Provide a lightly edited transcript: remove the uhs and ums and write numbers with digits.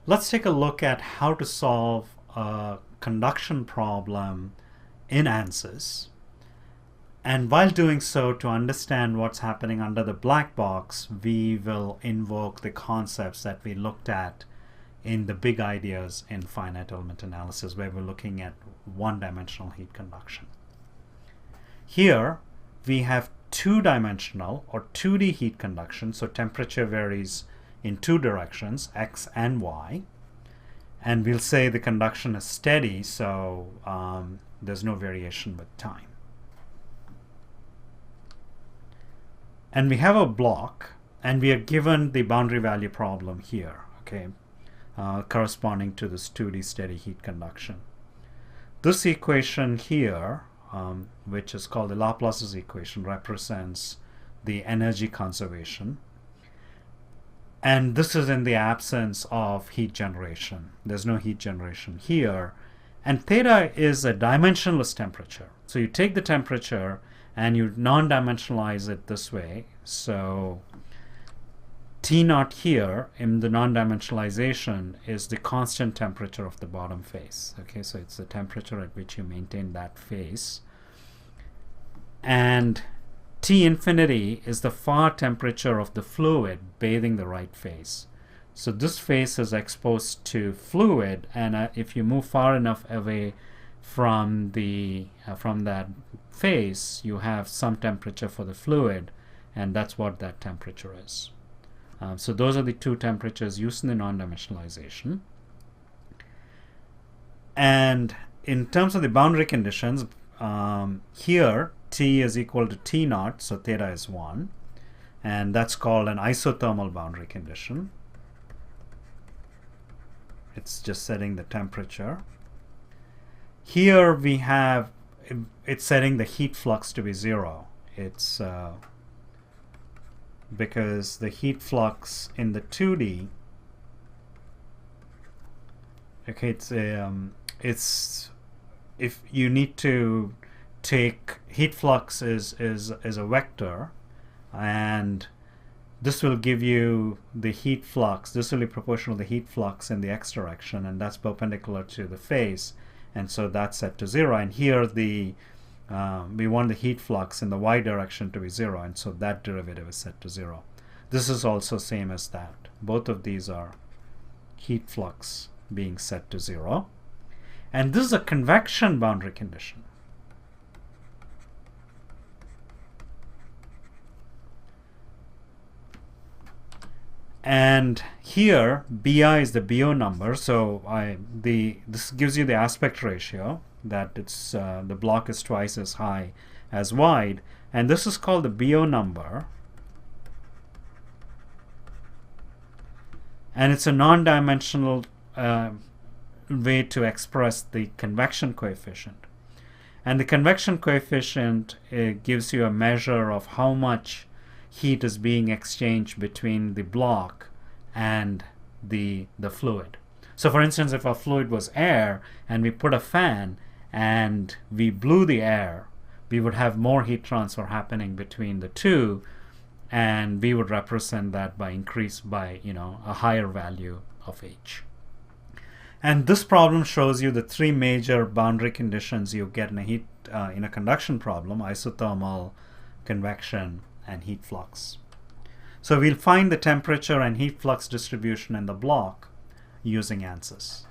Let's take a look at how to solve a conduction problem in ANSYS. And while doing so, to understand what's happening under the black box, we will invoke the concepts that we looked at in the big ideas in finite element analysis, where we're looking at one-dimensional heat conduction. Here, we have two-dimensional or 2D heat conduction, so temperature varies in two directions, x and y, and we'll say the conduction is steady, so there's no variation with time. And we have a block, and we are given the boundary value problem here, okay, corresponding to this 2D steady heat conduction. This equation here, which is called the Laplace's equation, represents the energy conservation. And this is in the absence of heat generation. There's no heat generation here. And theta is a dimensionless temperature. So you take the temperature and you non-dimensionalize it this way. So T0 here in the non-dimensionalization is the constant temperature of the bottom face. Okay, so it's the temperature at which you maintain that face. And T infinity is the far temperature of the fluid bathing the right face. So this face is exposed to fluid, and if you move far enough away from that face, you have some temperature for the fluid, and that's what that temperature is. So those are the two temperatures used in the non-dimensionalization. And in terms of the boundary conditions, here T is equal to T0, so theta is 1, and that's called an isothermal boundary condition. It's just setting the temperature. Here we have, it's setting the heat flux to be 0. It's because the heat flux in the 2D, okay, it's if you need to take heat flux is a vector, and this will give you the heat flux. This will be proportional to the heat flux in the x direction, and that's perpendicular to the face, and so that's set to 0. And here the we want the heat flux in the y direction to be 0, and so that derivative is set to 0. This is also same as that. Both of these are heat flux being set to 0. And this is a convection boundary condition. And here BI is the BO number, so this gives you the aspect ratio, that it's the block is twice as high as wide, and this is called the BO number, and it's a non-dimensional way to express the convection coefficient. And the convection coefficient gives you a measure of how much heat is being exchanged between the block and the fluid. So for instance, if our fluid was air and we put a fan and we blew the air, we would have more heat transfer happening between the two, and we would represent that by a higher value of H. And this problem shows you the three major boundary conditions you get in a conduction problem: isothermal, convection, and heat flux. So we'll find the temperature and heat flux distribution in the block using ANSYS.